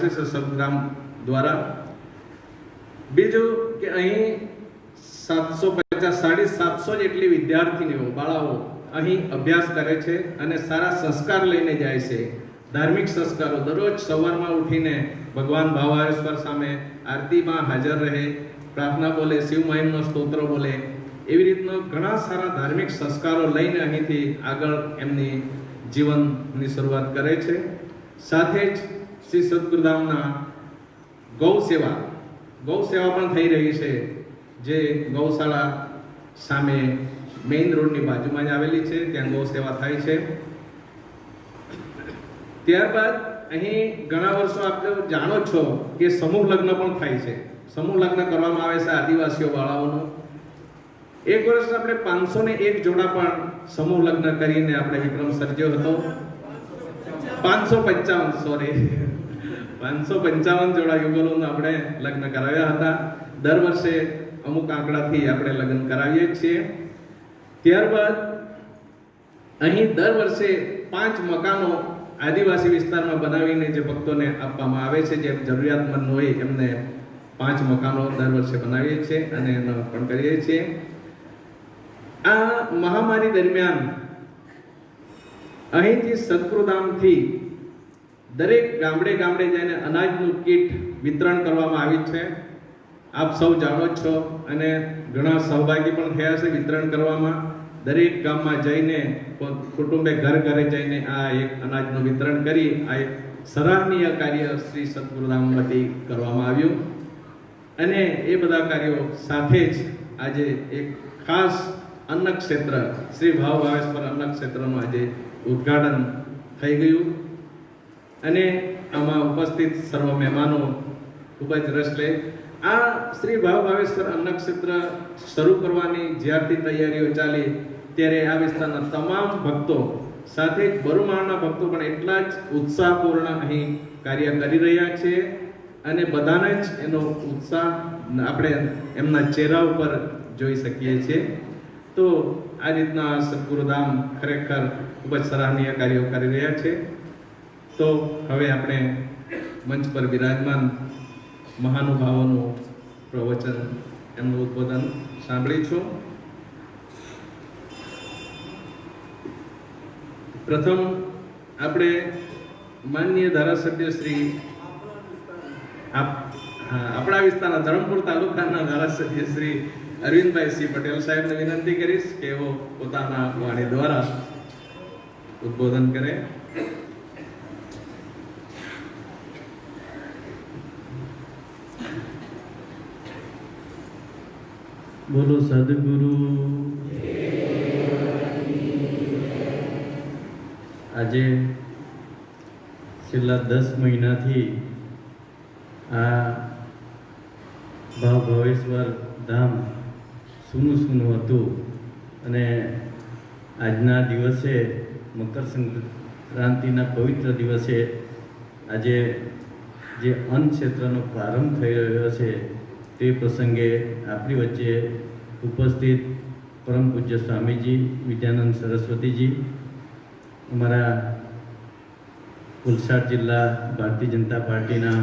આવ્યો છે સત્સંગધામ દ્વારા। બીજું કે અહીં 750 750 જેટલી વિદ્યાર્થીનીઓ બાળાઓ અહીં અભ્યાસ કરે છે અને સારા સંસ્કાર લઈને જાય છે। ધાર્મિક સંસ્કારો દરરોજ સવારમાં ઉઠીને ભગવાન ભાવાવેશ્વર સામે આરતીમાં હાજર રહે, પ્રાર્થના બોલે, શિવ મહિમનો સ્તોત્ર બોલે, એવી રીતના ઘણા સારા ધાર્મિક સંસ્કારો લઈને અહીંથી આગળ એમની જીવનની શરૂઆત કરે છે। સાથે જ શ્રી સદગુરુધામના ગૌ સેવા પણ થઈ રહી છે, જે ગૌશાળા સામે મેઇન રોડની બાજુમાં જ આવેલી છે, ત્યાં ગૌ સેવા થાય છે। ત્યારબાદ અહીં ઘણા વર્ષો આપણે જાણો છો કે સમૂહ લગ્ન પણ થાય છે। સમૂહ લગ્ન કરવામાં આવે છે આદિવાસીઓ બાળાઓનો। એક વર્ષ આપણે 501 જોડા પણ સમૂહ લગ્ન કરીને આપણે વિક્રમ સર્જ્યો હતો। 555 જોડા યુગલોનું આપણે લગ્ન કરાવ્યા હતા। દર વર્ષે અમુક આંકડાથી આપણે લગ્ન કરાવીએ છીએ। ત્યારબાદ અહીં દર વર્ષે 5 મકાનો આદિવાસી વિસ્તારમાં બનાવીને જે ભક્તોને આપવામાં આવે છે, જે જરૂરિયાતમંદ હોય એમને 5 મકાનો દર વર્ષે બનાવીએ છીએ અને એનો પણ કરીએ છીએ। આ મહામારી દરમિયાન અહીંથી સદગુરુધામથી દરેક ગામડે જઈને અનાજનું કીટ વિતરણ કરવામાં આવી છે। આપ સૌ જાણો છો અને ઘણા સહભાગી પણ થયા છે વિતરણ કરવામાં। દરેક ગામમાં જઈને કુટુંબે ઘરે જઈને આ એક અનાજનું વિતરણ કરી આ એક સરાહનીય કાર્ય શ્રી સદગુરુધામ વતી કરવામાં આવ્યું। અને એ બધા કાર્યો સાથે જ આજે એક ખાસ અન્ન ક્ષેત્ર શ્રી ભાવેશ્વર અન્ન ક્ષેત્રનું આજે ઉદ્ઘાટન થઈ ગયું અને આમાં ઉપસ્થિત સર્વ મહેમાનો ખૂબ જ રસ લે। આ શ્રી ભાવેશ્વર અન્ન ક્ષેત્ર શરૂ કરવાની જ્યારથી તૈયારીઓ ચાલી ત્યારે આ વિસ્તારના તમામ ભક્તો સાથે જ બરુમાળના ભક્તો પણ એટલા જ ઉત્સાહપૂર્ણ અહીં કાર્ય કરી રહ્યા છે અને બધાને જ એનો ઉત્સાહ આપણે એમના ચહેરા ઉપર જોઈ શકીએ છીએ। તો આ રીતના સદગુરુધામ ખરેખર ખૂબ જ સરાહનીય કાર્યો કરી રહ્યા છે। તો હવે આપણે મંચ પર બિરાજમાન મહાનુભાવોનું પ્રવચન એમનું ઉદ્બોધન સાંભળીશું। પ્રથમ આપણે માનનીય ધારાસભ્ય શ્રી આપણા વિસ્તારના ધરમપુર તાલુકાના ધારાસભ્ય શ્રી અરવિંદભાઈ સિંહ પટેલ સાહેબને વિનંતી કરીશ કે એઓ પોતાના વાણી દ્વારા ઉદ્બોધન કરે। બોલો સદગુરુ। આજે છેલ્લા 10 મહિનાથી આ ભાવેશ્વર ધામ સૂનું હતું અને આજના દિવસે મકર સંક્રાંતિના પવિત્ર દિવસે આજે જે અન્ન ક્ષેત્રનો પ્રારંભ થઈ રહ્યો છે તે પ્રસંગે આપણી વચ્ચે ઉપસ્થિત પરમ પૂજ્ય સ્વામીજી વિદ્યાનંદ સરસ્વતીજી, અમારા વલસાડ જિલ્લા ભારતીય જનતા પાર્ટીના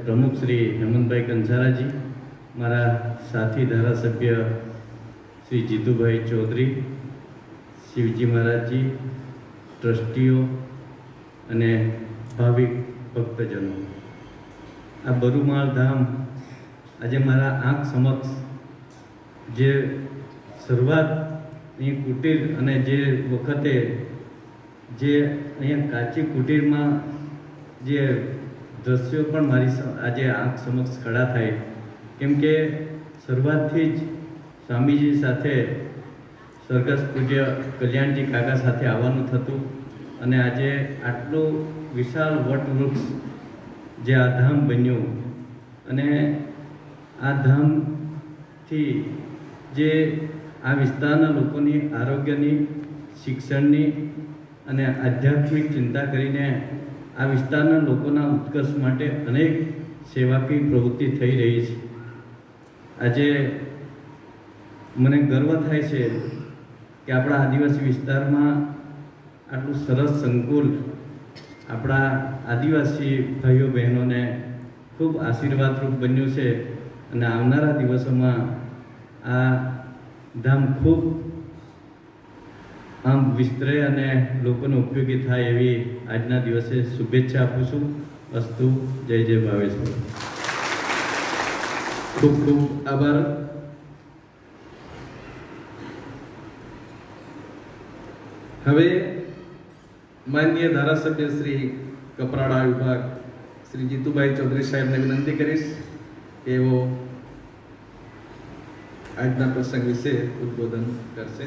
પ્રમુખ શ્રી હેમંતભાઈ કંસારાજી, મારા સાથી ધારાસભ્ય શ્રી જીતુભાઈ ચૌધરી, શિવજી મહારાજજી, ટ્રસ્ટીઓ અને ભાવિક ભક્તજનો, આ બરુમાળ ધામ આજે મારા આંખ સમક્ષ જે શરૂઆત અહીં કુટીર અને જે વખતે જે અહીંયા કાચી કુટીરમાં જે દ્રશ્યો પણ મારી આજે આંખ સમક્ષ ખડા થાય, કેમ કે શરૂઆતથી જ સ્વામીજી સાથે સ્વર્ગસ્થ પૂજ્ય કલ્યાણજી કાકા સાથે આવવાનું થતું અને આજે આટલું વિશાળ વટવૃક્ષ જે આ ધામ બન્યું અને આ ધામથી જે આ વિસ્તારના લોકોની આરોગ્યની, શિક્ષણની અને આધ્યાત્મિક ચિંતા કરીને આ વિસ્તારના લોકોના ઉત્કર્ષ માટે અનેક સેવાકીય પ્રવૃત્તિ થઈ રહી છે। આજે મને ગર્વ થાય છે કે આપણા આદિવાસી વિસ્તારમાં આટલું સરસ સંકુલ આપણા આદિવાસી ભાઈઓ બહેનોને ખૂબ આશીર્વાદરૂપ બન્યું છે અને આવનારા દિવસોમાં આ ધામ ખૂબ આમ વિસ્તરે અને લોકોને ઉપયોગી થાય એવી આજના દિવસે શુભેચ્છા આપું છું. અસ્તુ. જય જય ભાવેશ્વર. ખૂબ ખૂબ આભાર. હવે માનનીય ધારાસભ્ય શ્રી કપરાડા વિભાગ શ્રી જીતુભાઈ ચૌધરી સાહેબને વિનંતી કરીશ કે એઓ આજના પ્રસંગ વિશે ઉદ્બોધન કરશે.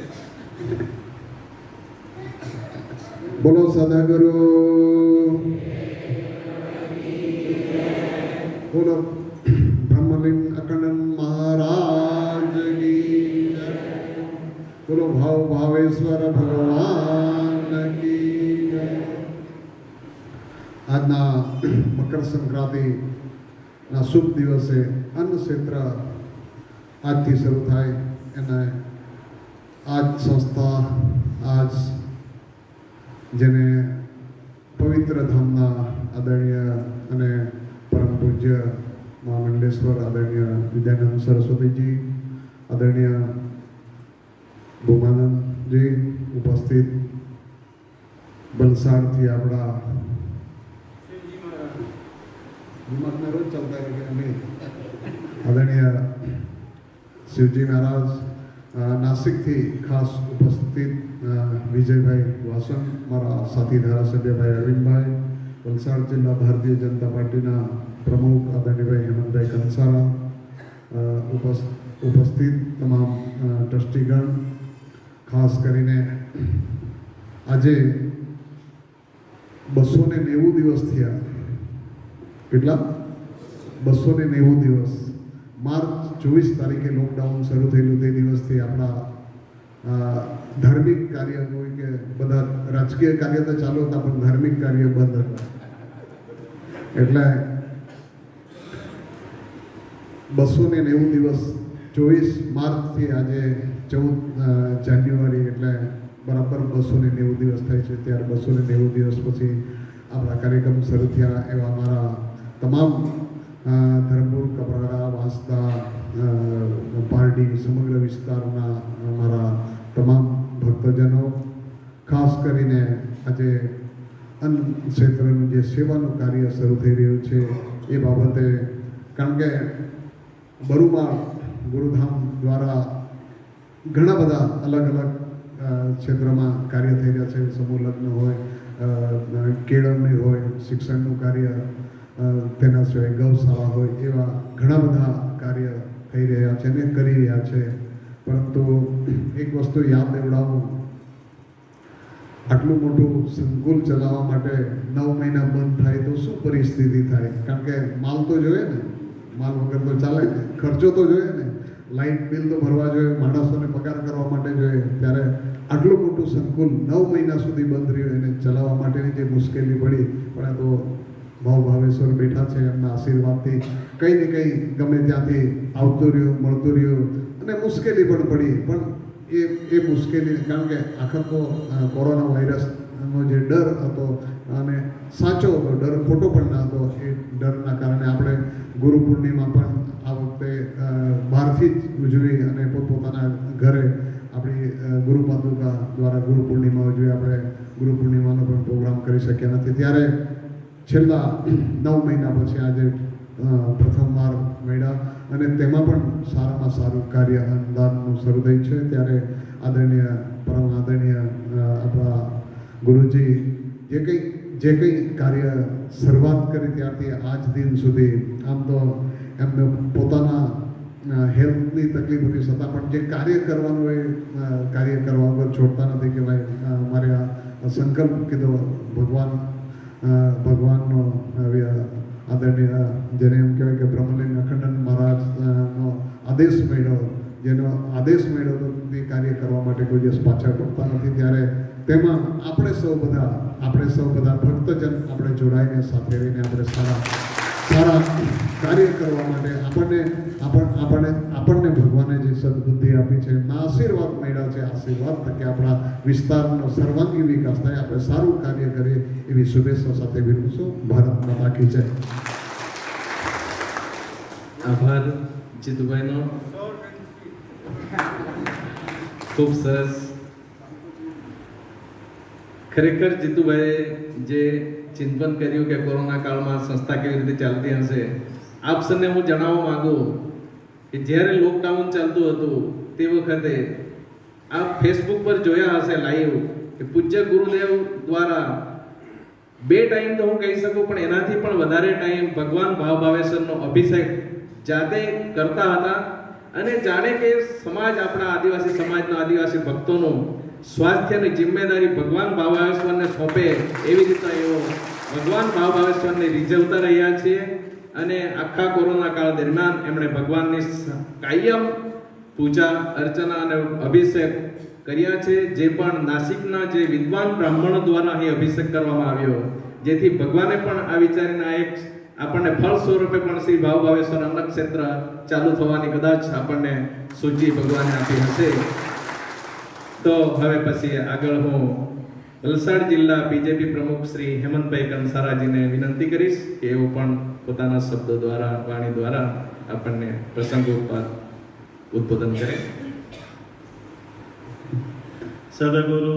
બોલો સદાગુરુ, બોલો બ્રહ્મલિંગ અખંડ મહારાજ કી જય. બોલો ભાવ ભાવેશ્વર ભગવાન કી જય. આજના મકર સંક્રાંતિના શુભ દિવસે અન્ન ક્ષેત્ર આજથી શરૂ થાય એને આજ સંસ્થા આજ જેને પવિત્ર ધામના આદરણીય અને પરમ પૂજ્ય મહામંડલેશ્વર આદરણીય વિદ્યાનંદ સરસ્વતીજી, આદરણીય ભૂમાનંદજી ઉપસ્થિત, વલસાડથી આપણા રોજ ચાલતા રહે આદરણીય શિવજી મહારાજ, નાસિકથી ખાસ ઉપસ્થિત વિજયભાઈ વાસણ, મારા સાથી ધારાસભ્યભાઈ અરવિંદભાઈ, વલસાડ જિલ્લા ભારતીય જનતા પાર્ટીના પ્રમુખ આદરણીયભાઈ હેમંતભાઈ કંસારા, ઉપસ્થિત તમામ ટ્રસ્ટીગણ, ખાસ કરીને આજે 290 દિવસ થયા. કેટલા? 290 દિવસ. માર્ચ 24 તારીખે લોકડાઉન શરૂ થયેલું તે દિવસથી આપણા ધાર્મિક કાર્ય હોય કે બધા રાજકીય કાર્ય તો ચાલુ હતા પણ ધાર્મિક કાર્ય બંધ હતા. એટલે 290 દિવસ 24 માર્ચથી આજે 14 જાન્યુઆરી એટલે બરાબર 290 દિવસ થાય છે. ત્યારે 290 દિવસ પછી આપણા કાર્યક્રમ શરૂ થયા. એવા મારા તમામ ધરમપુર, કપરાડા, વાંસદા, પારડી સમગ્ર વિસ્તારના અમારા તમામ ભક્તજનો, ખાસ કરીને આજે અન્ન ક્ષેત્રનું જે સેવાનું કાર્ય શરૂ થઈ રહ્યું છે એ બાબતે, કારણ કે બરુમાળ ગુરુધામ દ્વારા ઘણા બધા અલગ અલગ ક્ષેત્રમાં કાર્ય થઈ રહ્યા છે. સમૂહ લગ્ન હોય, કેળવણી હોય, શિક્ષણનું કાર્ય, તેના સિવાય ગૌશાળા હોય, એવા ઘણા બધા કાર્ય થઈ રહ્યા છે ને કરી રહ્યા છે. પરંતુ એક વસ્તુ યાદ દેવડાવું, આટલું મોટું સંકુલ ચલાવવા માટે 9 મહિના બંધ થાય તો શું પરિસ્થિતિ થાય? કારણ કે માલ તો જોઈએ ને, માલ વગર તો ચાલે ને, ખર્ચો તો જોઈએ ને, લાઇટ બિલ તો ભરવા જોઈએ, માણસોને પગાર કરવા માટે જોઈએ. ત્યારે આટલું મોટું સંકુલ 9 મહિના સુધી બંધ રહ્યું, એને ચલાવવા માટેની જે મુશ્કેલી પડી, પણ આ તો ભાવ ભાવેશ્વર બેઠા છે, એમના આશીર્વાદથી કંઈ ને કંઈ ગમે ત્યાંથી આવતું રહ્યું, મળતું રહ્યું, અને મુશ્કેલી પણ પડી. પણ એ મુશ્કેલી, કારણ કે આખર તો કોરોના વાયરસનો જે ડર હતો, અને સાચો હતો ડર, ખોટો પણ ના હતો, એ ડરના કારણે આપણે ગુરુ પૂર્ણિમા પણ આ વખતે બહારથી જ ઉજવી અને પોતપોતાના ઘરે આપણી ગુરુ પાદુકા દ્વારા ગુરુ પૂર્ણિમા ઉજવી. આપણે ગુરુ પૂર્ણિમાનો પણ પ્રોગ્રામ કરી શક્યા નથી. ત્યારે છેલ્લા 9 મહિના પછી આજે પ્રથમવાર મળ્યા, અને તેમાં પણ સારામાં સારું કાર્ય અન્નદાનનું શરૂ થયું છે. ત્યારે આદરણીય, પરમ આદરણીય આપણા ગુરુજી જે કંઈ કાર્ય શરૂઆત કરી ત્યારથી આજ દિન સુધી, આમ તો એમને પોતાના હેલ્થની તકલીફ હતી છતાં પણ જે કાર્ય કરવાનું એ કાર્ય કરવા વગર છોડતા નથી. કે ભાઈ મારે આ સંકલ્પ કીધો, ભગવાનનો આદરણીય, જેને એમ કહેવાય કે બ્રહ્મલિંગ અખંડ મહારાજનો આદેશ મળ્યો, જેનો આદેશ મળ્યો તો તે કાર્ય કરવા માટે કોઈ દિવસ પાછળ પડતા નથી. ત્યારે તેમાં આપણે સૌ બધા ભક્તજન આપણે જોડાઈને સાથે રહીને આપણે સારા સારા કાર્ય કરવા માટે આપણને ભગવાને જે સદબુદ્ધિ આપી છે એમના આશીર્વાદ મળ્યા છે. આશીર્વાદ થકી આપણા વિસ્તારનો સર્વાંગી વિકાસ થાય, આપણે સારું કાર્ય કરીએ એવી શુભેચ્છા સાથે વિરમું છું. ભારત માતા કી જય. આભાર જીતુભાઈનો. ખૂબ સરસ. ખરેખર જીતુભાઈએ જે ચિંતન કર્યું કે કોરોના કાળમાં સંસ્થા કેવી રીતે ચાલતી હશે, આપ સૌને હું જણાવવા માંગુ કે જ્યારે લોકડાઉન ચાલતું હતું તે વખતે આપ ફેસબુક પર જોયા હશે લાઈવ કે પૂજ્ય ગુરુદેવ દ્વારા 2 ટાઈમ તો હું કહી શકું પણ એનાથી પણ વધારે ટાઈમ ભગવાન ભાવેશ્વરનો અભિષેક જાતે કરતા હતા. અને જાણે કે સમાજ, આપણા આદિવાસી સમાજના આદિવાસી ભક્તોનું સ્વાસ્થ્યની જિમ્મેદારી ભગવાન ભાવેશ્વરને સોંપે એવી રીતે એઓ ભગવાન ભાવેશ્વરને રીઝવતા રહ્યા છીએ. અને આખા કોરોના કાળ દરમિયાન એમણે ભગવાનની કાયમ પૂજા અર્ચના અને અભિષેક કર્યા છે. જે પણ નાસિકના જે વિદ્વાન બ્રાહ્મણો દ્વારા અહીં અભિષેક કરવામાં આવ્યો, જેથી ભગવાને પણ આ વિચારીને એક આપણને ફળ સ્વરૂપે પણ શ્રી ભાવેશ્વર અન્નક્ષેત્ર ચાલુ થવાની કદાચ આપણને સૂચિ ભગવાને આપી હશે. તો હવે પછી આગળ હું વલસાડ જિલ્લા બીજેપી પ્રમુખ શ્રી હેમંતભાઈ કંસારાજીને વિનંતી કરીશ કે એઓ પણ પોતાના શબ્દો દ્વારા, વાણી દ્વારા આપણને પ્રસંગોપાત ઉદ્બોધન કરે. સદગુરુ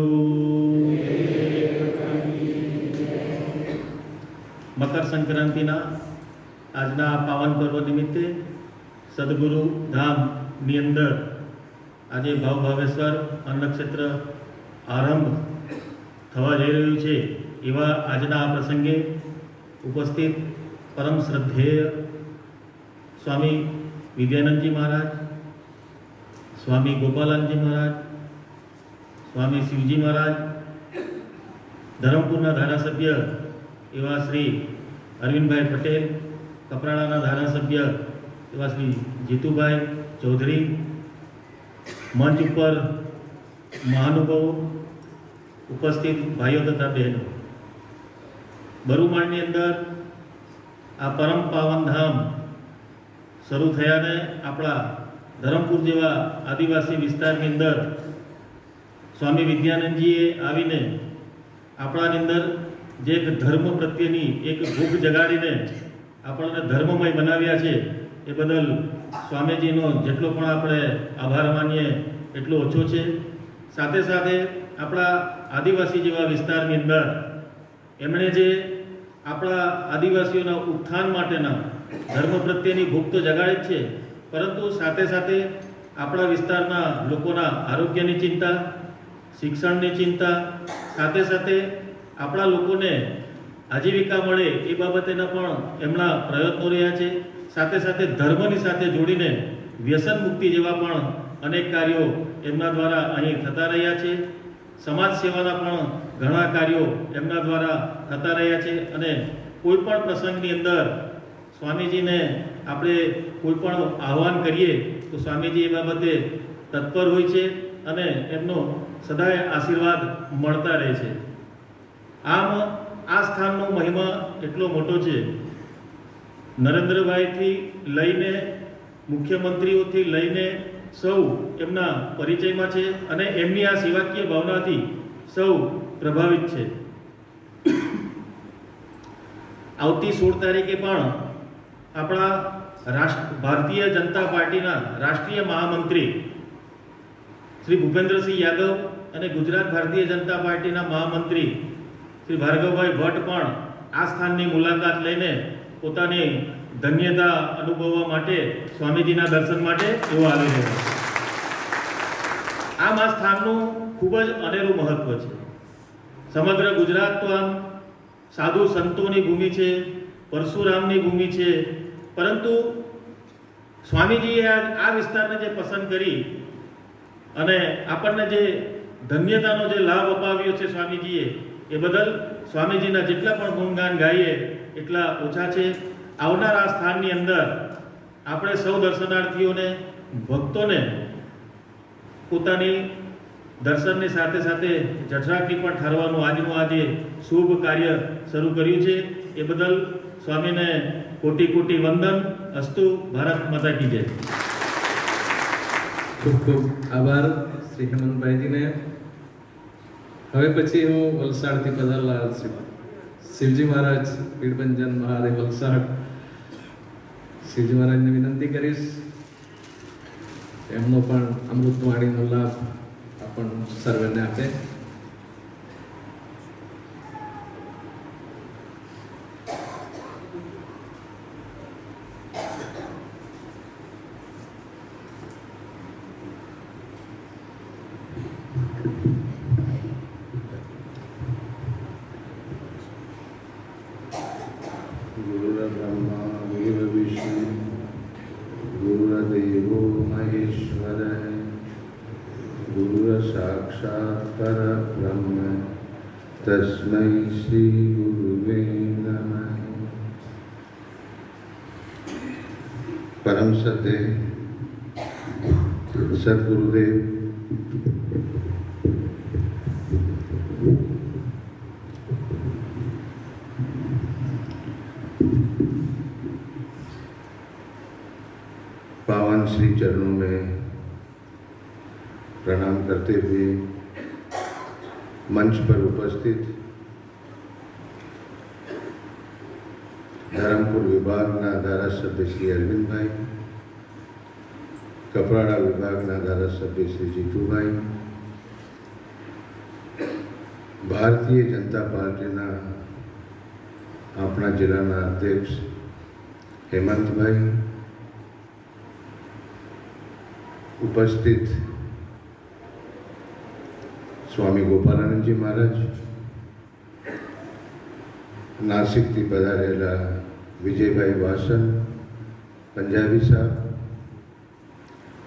મકર સંક્રાંતિના આજના પાવન પર્વ નિમિત્તે સદગુરુ ધામની અંદર આજે ભાવેશ્વર અન્નક્ષેત્ર આરંભ થવા જઈ રહ્યું છે. એવા આજના આ પ્રસંગે ઉપસ્થિત પરમ શ્રદ્ધેય સ્વામી વિદ્યાનંદજી મહારાજ, સ્વામી ગોપાલાનંદજી મહારાજ, સ્વામી શિવજી મહારાજ, ધરમપુરના ધારાસભ્ય એવા શ્રી અરવિંદભાઈ પટેલ, કપરાડાના ધારાસભ્ય એવા શ્રી જીતુભાઈ ચૌધરી, મંચ ઉપર મહાનુભાવો, ઉપસ્થિત ભાઈઓ તથા બહેનો, બરુમાળની અંદર આ પરમ પાવન ધામ શરૂ થયાને આપણા ધરમપુર જેવા આદિવાસી વિસ્તારની અંદર સ્વામી વિદ્યાનંદજીએ આવીને આપણાની અંદર જે એક ધર્મ પ્રત્યેની એક ભૂખ જગાડીને આપણને ધર્મમય બનાવ્યા છે એ બદલ સ્વામીજીનો જેટલો પણ આપણે આભાર માનીએ એટલો ઓછો છે. સાથે સાથે આપણા આદિવાસી જેવા વિસ્તારની અંદર એમણે જે આપણા આદિવાસીઓના ઉત્થાન માટેના ધર્મ પ્રત્યેની ભૂખ તો જગાડે જ છે, પરંતુ સાથે સાથે આપણા વિસ્તારના લોકોના આરોગ્યની ચિંતા, શિક્ષણની ચિંતા, સાથે સાથે આપણા લોકોને આજીવિકા મળે એ બાબતેના પણ એમના પ્રયત્નો રહ્યા છે. સાથે સાથે ધર્મની સાથે જોડીને વ્યસન મુક્તિ જેવા પણ અનેક કાર્યો એમના દ્વારા અહીં થતા રહ્યા છે. સમાજ સેવાના પણ ઘણા કાર્યો એમના દ્વારા થતા રહ્યા છે. અને કોઈ પણ પ્રસંગની અંદર સ્વામીજીને આપણે કોઈ પણ આહ્વાન કરીએ તો સ્વામીજી એ બાબતે તત્પર હોય છે અને એમનો સદાય આશીર્વાદ મળતા રહે છે. આમ આ સ્થાનનો મહિમા એટલો મોટો છે. નરેન્દ્રભાઈથી લઈને મુખ્યમંત્રીઓથી લઈને સૌ એમના પરિચયમાં છે અને એમની આ સેવાકીય ભાવનાથી સૌ પ્રભાવિત છે. આવતી 16 તારીખે પણ આપણા ભારતીય જનતા પાર્ટીના રાષ્ટ્રીય મહામંત્રી શ્રી ભૂપેન્દ્રસિંહ યાદવ અને ગુજરાત ભારતીય જનતા પાર્ટીના મહામંત્રી શ્રી ભાર્ગવભાઈ ભટ્ટ પણ આ સ્થાનની મુલાકાત લઈને પોતાની ધન્યતા અનુભવવા માટે સ્વામીજીના દર્શન માટે એવો આવી રહ્યો છે. આમ આ સ્થાનનું ખૂબ જ અનેરું મહત્વ છે. સમગ્ર ગુજરાત તો આમ સાધુ સંતોની ભૂમિ છે, પરશુરામની ભૂમિ છે, પરંતુ સ્વામીજીએ આ વિસ્તારને જે પસંદ કરી અને આપણને જે ધન્યતાનો જે લાભ અપાવ્યો છે સ્વામીજીએ, એ બદલ સ્વામીજીના જેટલા પણ ગુણગાન ગાઈએ એટલા ઓછા છે. આવનારા સ્થાનની અંદર આપણે સૌ દર્શનાર્થીઓને, ભક્તોને પોતાની દર્શનની સાથે સાથે જઠરાગ્નિ પણ ઠારવાનું આજનું આજે શુભ કાર્ય શરૂ કર્યું છે. એ બદલ સ્વામીને કોટી કોટી વંદન. અસ્તુ. ભારત માતા કી જય. ખૂબ ખૂબ આભાર શ્રી હેમંતભાઈજીને. હવે પછી હું વલસાડથી પધારેલા શ્રી શિવજી મહારાજ પીડભંજન મહાદેવ વલસાડ શિવજી મહારાજને વિનંતી કરીશ એમનો પણ અમૃતવાણીનો લાભ આપણ સર્વેને આપે. गुरुर्ब्रह्मा गुरुर्विष्णु गुरुर्देवो महेश्वरः गुरुर्साक्षात् परब्रह्म तस्मै श्री गुरुवे नमः. परम सत्य सद्गुरुदेव पावन श्री चरणों में प्रणाम करते हुए मंच पर उपस्थित धर्मपुर विभागना धारासभ्य श्री अरविंदभाई, कपराड़ा विभागना धारासभ्य श्री जीतूभाई, भारतीय जनता पार्टीना अपना जिलाना अध्यक्ष हेमंतभाई, उपस्थित स्वामी गोपालानंद जी महाराज, नासिक थी पधारेला विजयभाई वासन पंजाबी साहब,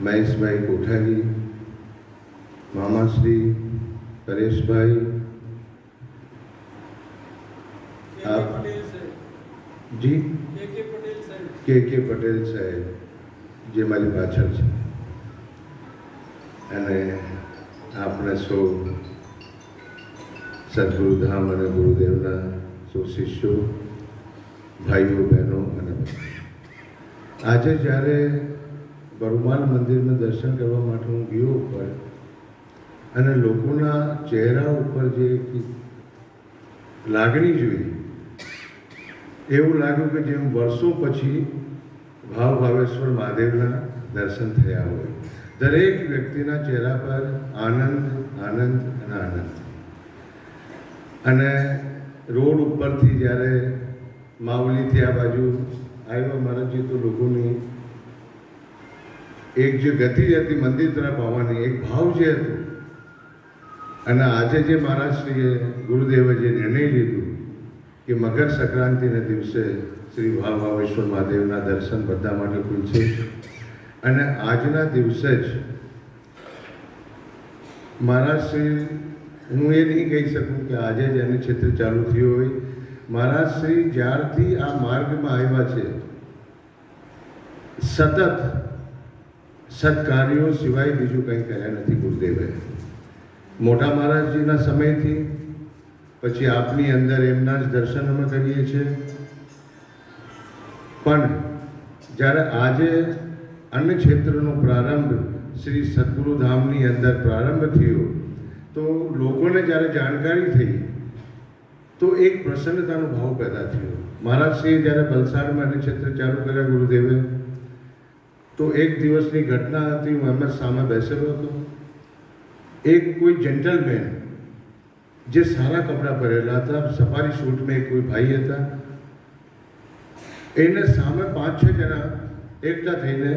महेश भाई कोठारी, मामा श्री परेश भाई, आप जी के पटेल साहेब जे मारी पाछळ छे અને આપણે સૌ સદગુરુધામ અને ગુરુદેવના સૌ શિષ્યો ભાઈઓ બહેનો અને આજે જ્યારે બરુમાલ મંદિરમાં દર્શન કરવા માટે હું ગયો ઉપર અને લોકોના ચહેરા ઉપર જે લાગણી જોઈ એવું લાગ્યું કે જેમ વર્ષો પછી ભાવ ભાવેશ્વર મહાદેવના દર્શન થયા હોય. દરેક વ્યક્તિના ચહેરા પર આનંદ આનંદ અને આનંદ. અને રોડ ઉપરથી જ્યારે માવલીથી આ બાજુ આવ્યા મહારાજજી તો લોકોની એક જે ગતિ હતી મંદિર તરફ આવવાની એક ભાવ જે હતો અને આજે જે મહારાજશ્રીએ ગુરુદેવે જે નિર્ણય લીધું કે મકર સંક્રાંતિના દિવસે શ્રી ભાવેશ્વર મહાદેવના દર્શન બધા માટે ખુલશે અને આજના દિવસે જ મહારાજશ્રી હું એ નહીં કહી શકું કે આજે જ એનું ક્ષેત્ર ચાલુ થયું હોય. મહારાજશ્રી જ્યારથી આ માર્ગમાં આવ્યા છે સતત સત્કાર્યો સિવાય બીજું કંઈ કર્યા નથી ગુરુદેવે. મોટા મહારાજજીના સમયથી પછી આપની અંદર એમના જ દર્શન અમે કરીએ છીએ. પણ જ્યારે આજે અન્ય ક્ષેત્રનો પ્રારંભ શ્રી સદગુરુધામની અંદર પ્રારંભ થયો તો લોકોને જ્યારે જાણકારી થઈ તો એક પ્રસન્નતાનો ભાવ પેદા થયો. મહારાજશ્રીએ જ્યારે વલસાડમાં અન્ય ક્ષેત્ર ચાલુ કર્યા ગુરુદેવે તો એક દિવસની ઘટના હતી. હું એમ જ સામે બેસેલો હતો. એક કોઈ જેન્ટલમેન જે સારા કપડાં પહેરેલા હતા, સફારી સૂટમાં એક કોઈ ભાઈ હતા, એને સામે 5-6 જણા એકઠા થઈને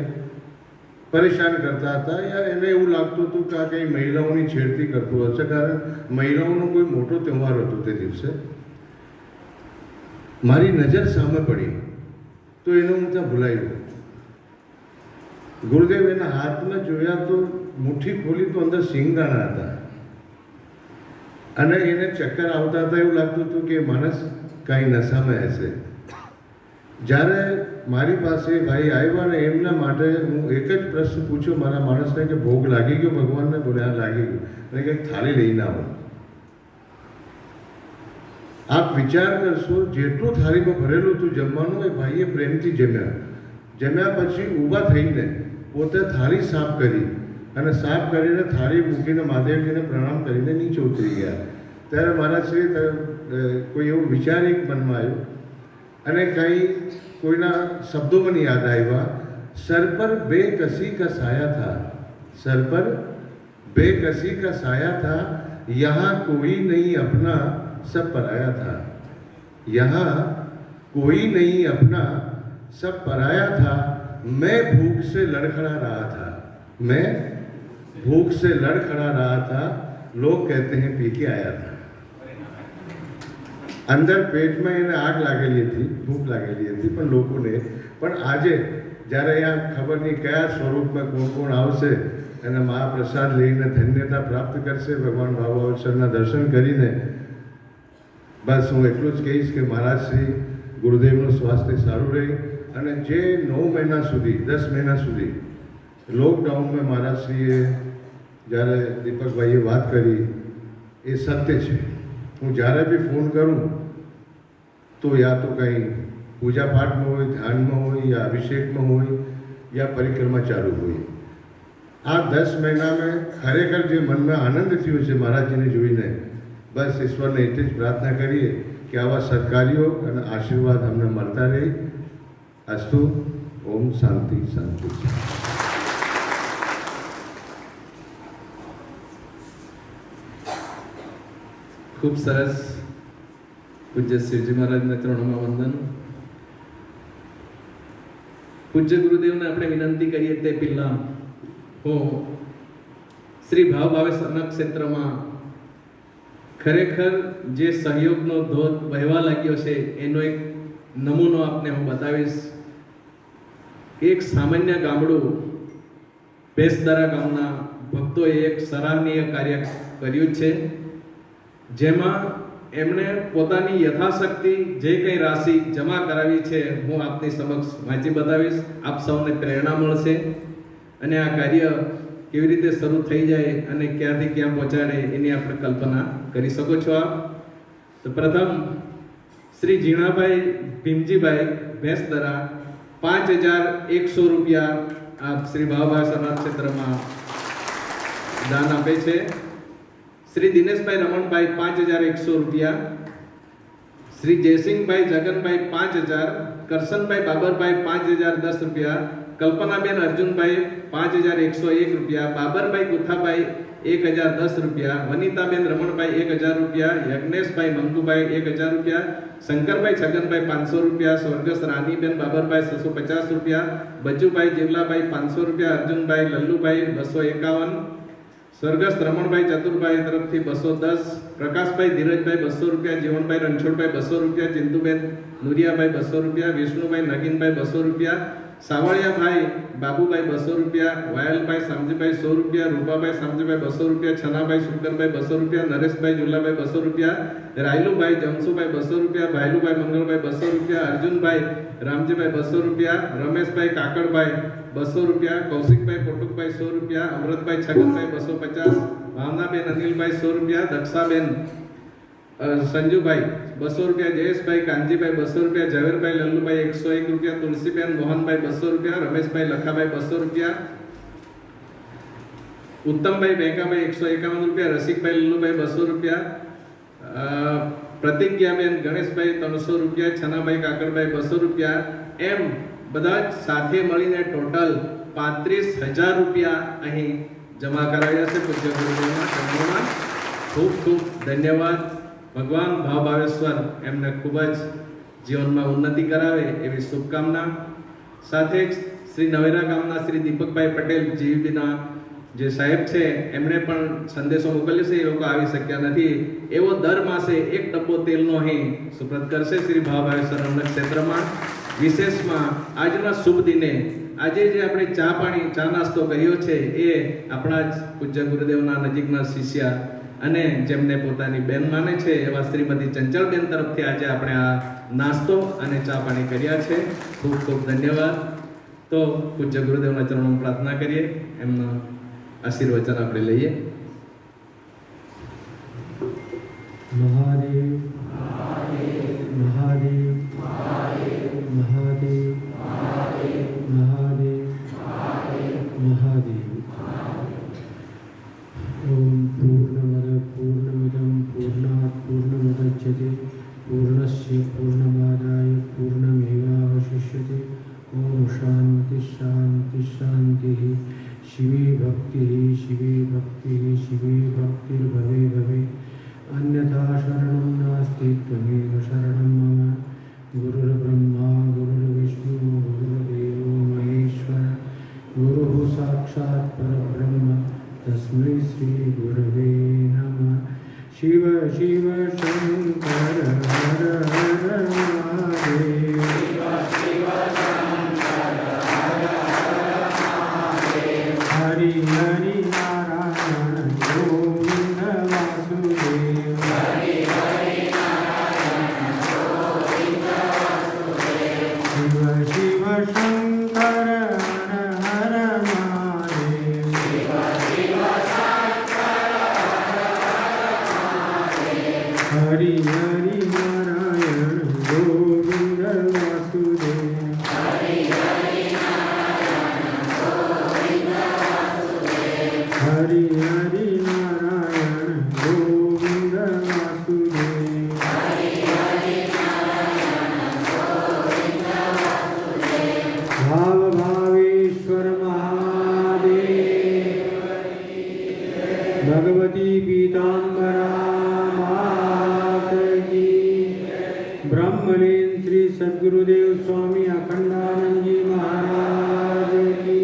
પરેશાન કરતા હતા. યા એને એવું લાગતું હતું કે આ કંઈ મહિલાઓની છેડતી કરતું હશે, કારણ મહિલાઓનો કોઈ મોટો તહેવાર હતો તે દિવસે. મારી નજર સામે પડી તો એને હું ત્યાં ભૂલાયું. ગુરુદેવ એના હાથમાં જોયા તો મુઠ્ઠી ખોલી તો અંદર સિંગદાણા હતા અને એને ચક્કર આવતા હતા. એવું લાગતું હતું કે માણસ કાંઈ નશામાં હશે. જ્યારે મારી પાસે ભાઈ આવ્યા ને એમના માટે હું એક જ પ્રશ્ન પૂછ્યો મારા માણસને કે ભોગ લાગી ગયો ભગવાનને? બોલે હા લાગી ગયું. અને કંઈક થાળી લઈને આવો. આપ વિચાર કરશો, જેટલું થાળીમાં ભરેલું હતું જમવાનું એ ભાઈએ પ્રેમથી જમ્યા. જમ્યા પછી ઊભા થઈને પોતે થાળી સાફ કરી અને સાફ કરીને થાળી મૂકીને મહાદેવજીને પ્રણામ કરીને નીચે ઉતરી ગયા. ત્યારે મહારાજશ્રી કોઈ એવું વિચાર એક મનમાં આવ્યો અને કંઈ કોઈના શબ્દો મને યાદ આવ્યા. સર પર બે કસી કા સાયા થા, સર પર બે કસી કા સાયા થા, यहाँ कोई नहीं अपना सब पराया था, यहाँ कोई नहीं अपना सब पराया था, मैं भूख से लड़खड़ा रहा था, मैं भूख से लड़खड़ा रहा था, लोग कहते हैं पी के आया था. અંદર પેટમાં એને આગ લાગેલી હતી, ભૂખ લાગેલી હતી, પણ લોકોને પણ આજે જ્યારે અહીંયા ખબર નહીં કયા સ્વરૂપમાં કોણ કોણ આવશે અને મહાપ્રસાદ લઈને ધન્યતા પ્રાપ્ત કરશે, ભગવાન ભાવાવસરના દર્શન કરીને બસ હું એટલું જ કહીશ કે મહારાજ શ્રી ગુરુદેવનું સ્વાસ્થ્ય સારું રહે અને જે 9 મહિના સુધી 10 મહિના સુધી લોકડાઉનમાં મહારાજશ્રીએ જ્યારે દીપકભાઈએ વાત કરી એ સત્ય છે. હું જ્યારે બી ફોન કરું તો યા તો કંઈ પૂજા પાઠમાં હોય, ધ્યાનમાં હોય, યા અભિષેકમાં હોય, યા પરિક્રમા ચાલુ હોય. આ 10 મહિનામાં ખરેખર જે મનમાં આનંદ થયો છે મહારાજજીને જોઈને, બસ ઈશ્વરને એટલી જ પ્રાર્થના કરીએ કે આવા સત્કાર્યો અને આશીર્વાદ અમને મળતા રહે. અસ્તુ. ઓમ શાંતિ શાંતિ. ખૂબ સરસ. પૂજ્ય શિવજી મહારાજને ચરણોમાં વંદન. પૂજ્ય ગુરુદેવને આપણે વિનંતી કરીએ તે પહેલા હું શ્રી ભાવ ભાવેશ્વરના ક્ષેત્રમાં ખરેખર જે સહયોગનો ધોધ વહેવા લાગ્યો છે એનો એક નમૂનો આપને હું બતાવીશ. એક સામાન્ય ગામડું ભેંસદરા ગામના ભક્તોએ એક સરાહનીય કાર્ય કર્યું છે, જેમાં એમણે પોતાની યથાશક્તિ જે કંઈ રાશિ જમા કરાવી છે હું આપની સમક્ષ વાંચી બતાવીશ. આપ સૌને પ્રેરણા મળશે અને આ કાર્ય કેવી રીતે શરૂ થઈ જાય અને ક્યાંથી ક્યાં પહોંચાડે એની આપણે કલ્પના કરી શકો છો આપ. તો પ્રથમ શ્રી ઝીણાભાઈ ભીમજીભાઈ ભેંસદરા 5100 રૂપિયા આપ શ્રી ભાવભાષાના ક્ષેત્રમાં દાન આપે છે. શ્રી દિનેશભાઈ રમણભાઈ 5100 રૂપિયા, શ્રી જયસિંહભાઈ જગનભાઈ 5000, કરશનભાઈ બાબરભાઈ 5010 રૂપિયા, કલ્પનાબેન અર્જુનભાઈ 5101 રૂપિયા, બાબરભાઈ ગુથાભાઈ 1010 રૂપિયા, વનિતાબેન રમણભાઈ 1000 રૂપિયા, યજ્ઞેશભાઈ મંગુભાઈ 1000 રૂપિયા, શંકરભાઈ છગનભાઈ 500 રૂપિયા, સ્વર્ગસ્થ રાનીબેન બાબરભાઈ 650 રૂપિયા, બચુભાઈ જીવલાભાઈ 500 રૂપિયા, અર્જુનભાઈ લલ્લુભાઈ 251, સ્વર્ગસ્થ રમણભાઈ ચતુરભાઈ તરફથી 210, પ્રકાશભાઈ ધીરજભાઈ 200 રૂપિયા, જીવનભાઈ રણછોડભાઈ 200 રૂપિયા, ચિંતુબેન નુરિયાભાઈ 200 રૂપિયા, વિષ્ણુભાઈ નગીનભાઈ 200 રૂપિયા, સાવળિયાભાઈ બાબુભાઈ 200 રૂપિયા, વાયલભાઈ શામજીભાઈ 100 રૂપિયા, રૂપાભાઈ શામજીભાઈ 200 રૂપિયા, છનાભાઈ શુકરભાઈ 200 રૂપિયા, નરેશભાઈ જુલાભાઈ 200 રૂપિયા, રાયલુભાઈ જમસુભાઈ 200 રૂપિયા, ભાઈલુભાઈ મંગળભાઈ 200 રૂપિયા, અર્જુનભાઈ રામજીભાઈ 200 રૂપિયા, રમેશભાઈ કાકડભાઈ 200 રૂપિયા, કૌશિકભાઈ પોટુકભાઈ 100 રૂપિયા, અમૃતભાઈ છગનભાઈ 250, ભાવનાબેન અનિલભાઈ 100 રૂપિયા, દક્ષાબેન સંજુભાઈ 200 રૂપિયા, જયેશભાઈ કાનજીભાઈ 200 રૂપિયા, ઝવેરભાઈ લલ્લુભાઈ 101 રૂપિયા, તુલસીબેન મોહનભાઈ 200 રૂપિયા, રમેશભાઈ લખાભાઈ 200 રૂપિયા, ઉત્તમભાઈ બેંકાભાઈ 151 રૂપિયા, રસિકભાઈ લલ્લુભાઈ 200 રૂપિયા, પ્રતિજ્ઞાબેન ગણેશભાઈ 300 રૂપિયા, છનાભાઈ કાકડભાઈ 200 રૂપિયા, એમ બધા જ સાથે મળીને ટોટલ 35000 રૂપિયા અહીં જમા કરાવ્યા છે પૂજ્ય ગુરુદેવના ચરણોમાં. ખૂબ ખૂબ ધન્યવાદ. ભગવાન ભાવ ભાવેશ્વર એમને ખૂબ જ જીવનમાં ઉન્નતિ કરાવે એવી શુભકામના. સાથે જ શ્રી નવેરા ગામના શ્રી દીપકભાઈ પટેલ જીવીબીના જે સાહેબ છે એમણે પણ સંદેશો મોકલ્યો છે, એ લોકો આવી શક્યા નથી. એવો દર માસે 1 ડબ્બો તેલનો અહીં સુપ્રત કરશે શ્રી ભાવ ભાવેશ્વરના ક્ષેત્રમાં. વિશેષમાં આજના શુભ દિને આજે જે આપણે ચા નાસ્તો કર્યો છે એ આપણા જ પૂજ્ય ગુરુદેવના નજીકના શિષ્ય અને જેમને પોતાની બેન માને છે એવા શ્રીમતી ચંચળબેન તરફથી આજે આપણે આ નાસ્તો અને ચા પાણી કર્યા છે. ખૂબ ખૂબ ધન્યવાદ. તો પૂજ્ય ગુરુદેવના ચરણોમાં પ્રાર્થના કરીએ, એમના આશીર્વચન આપણે લઈએ. महादेव महादेव महादेव महादेव महादेव. ओम पूर्णमद पूर्णमिदं पूर्णात् पूर्णमुदच्यते पूर्णस्य पूर्णमादाय पूर्णमेवावशिष्यते. ओम शांति शांति शांतिः. शिवे भक्तिः शिवे भक्तिः शिवे भक्तिर्भवे भवे. अन्यथा शरणं नास्ति त्वमेव शरणं मम. गुरुर्ब्रह्मा गुरुर्विष्णु गुरुर्देवो महेश्वर. गुरुः साक्षात् परब्रह्म तस्मै श्री गुरवे नमः. शिव शिव शंकर हर हर महादेव. हरि हरि नारायण गोविंद वासुदेव. शिव शिव शंकर हर हर महादेव. हरि हरि नारायण गोविंद वासुदेव. हरि हरि नारायण गोविंद वासुदेव. भाव भावेश्वर महादेव. भगवती पीताम्बरा मात की. ब्रह्मलीन श्री सद्गुरुदेव स्वामी अखंडानंद जी महाराज की.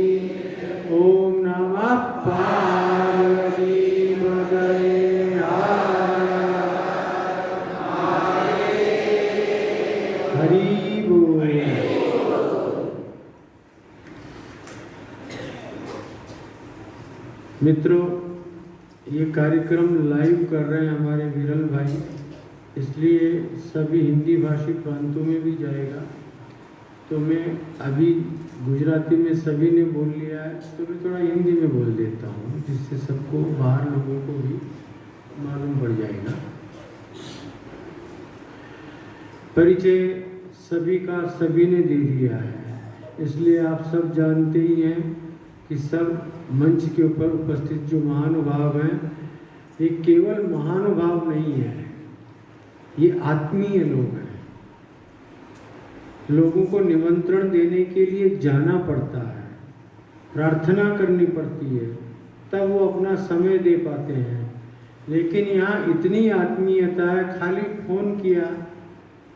ओम नमः पार्वती पतये. हरि बोल. मित्रों, ये कार्यक्रम लाइव कर रहे हैं हमारे विरल भाई, इसलिए सभी हिंदी भाषी प्रांतों में भी जाएगा. तो मैं अभी गुजराती में सभी ने बोल लिया है, तो मैं थोड़ा हिंदी में बोल देता हूँ, जिससे सबको बाहर लोगों को भी मालूम पड़ जाएगा. परिचय सभी का सभी ने दे दिया है, इसलिए आप सब जानते ही हैं कि सब मंच के ऊपर उपस्थित जो महानुभाव हैं, ये केवल महानुभाव नहीं है, ये आत्मीय लोग हैं. लोगों को निमंत्रण देने के लिए जाना पड़ता है, प्रार्थना करनी पड़ती है, तब वो अपना समय दे पाते हैं. लेकिन यहाँ इतनी आत्मीयता है, खाली फोन किया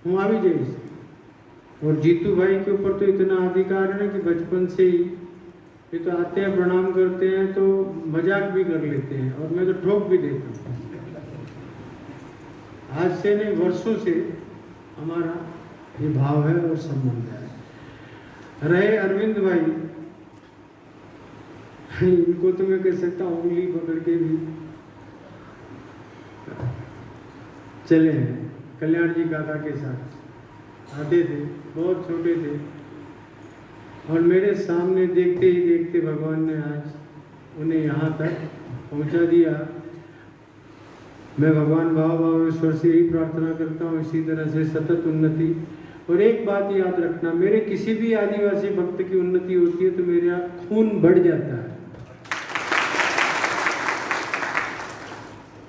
हम आ भी जाइए. और जीतू भाई के ऊपर तो इतना अधिकार है कि बचपन से ही ये तो आते हैं, प्रणाम करते हैं, तो मजाक भी कर लेते हैं, और मैं तो ठोक भी देता हूँ. आज से नहीं, वर्षों से हमारा ये भाव है और संबंध है. रहे अरविंद भाई, इनको तो मैं कह सकता हूँ उंगली पकड़ के भी चले हैं. कल्याण जी काका के साथ आते थे, बहुत छोटे थे, और मेरे सामने देखते ही देखते भगवान ने आज उन्हें यहाँ तक पहुँचा दिया. मैं भगवान भावेश्वर से यही प्रार्थना करता हूँ, इसी तरह से सतत उन्नति. और एक बात याद रखना, मेरे किसी भी आदिवासी भक्त की उन्नति होती है तो मेरा खून बढ़ जाता है.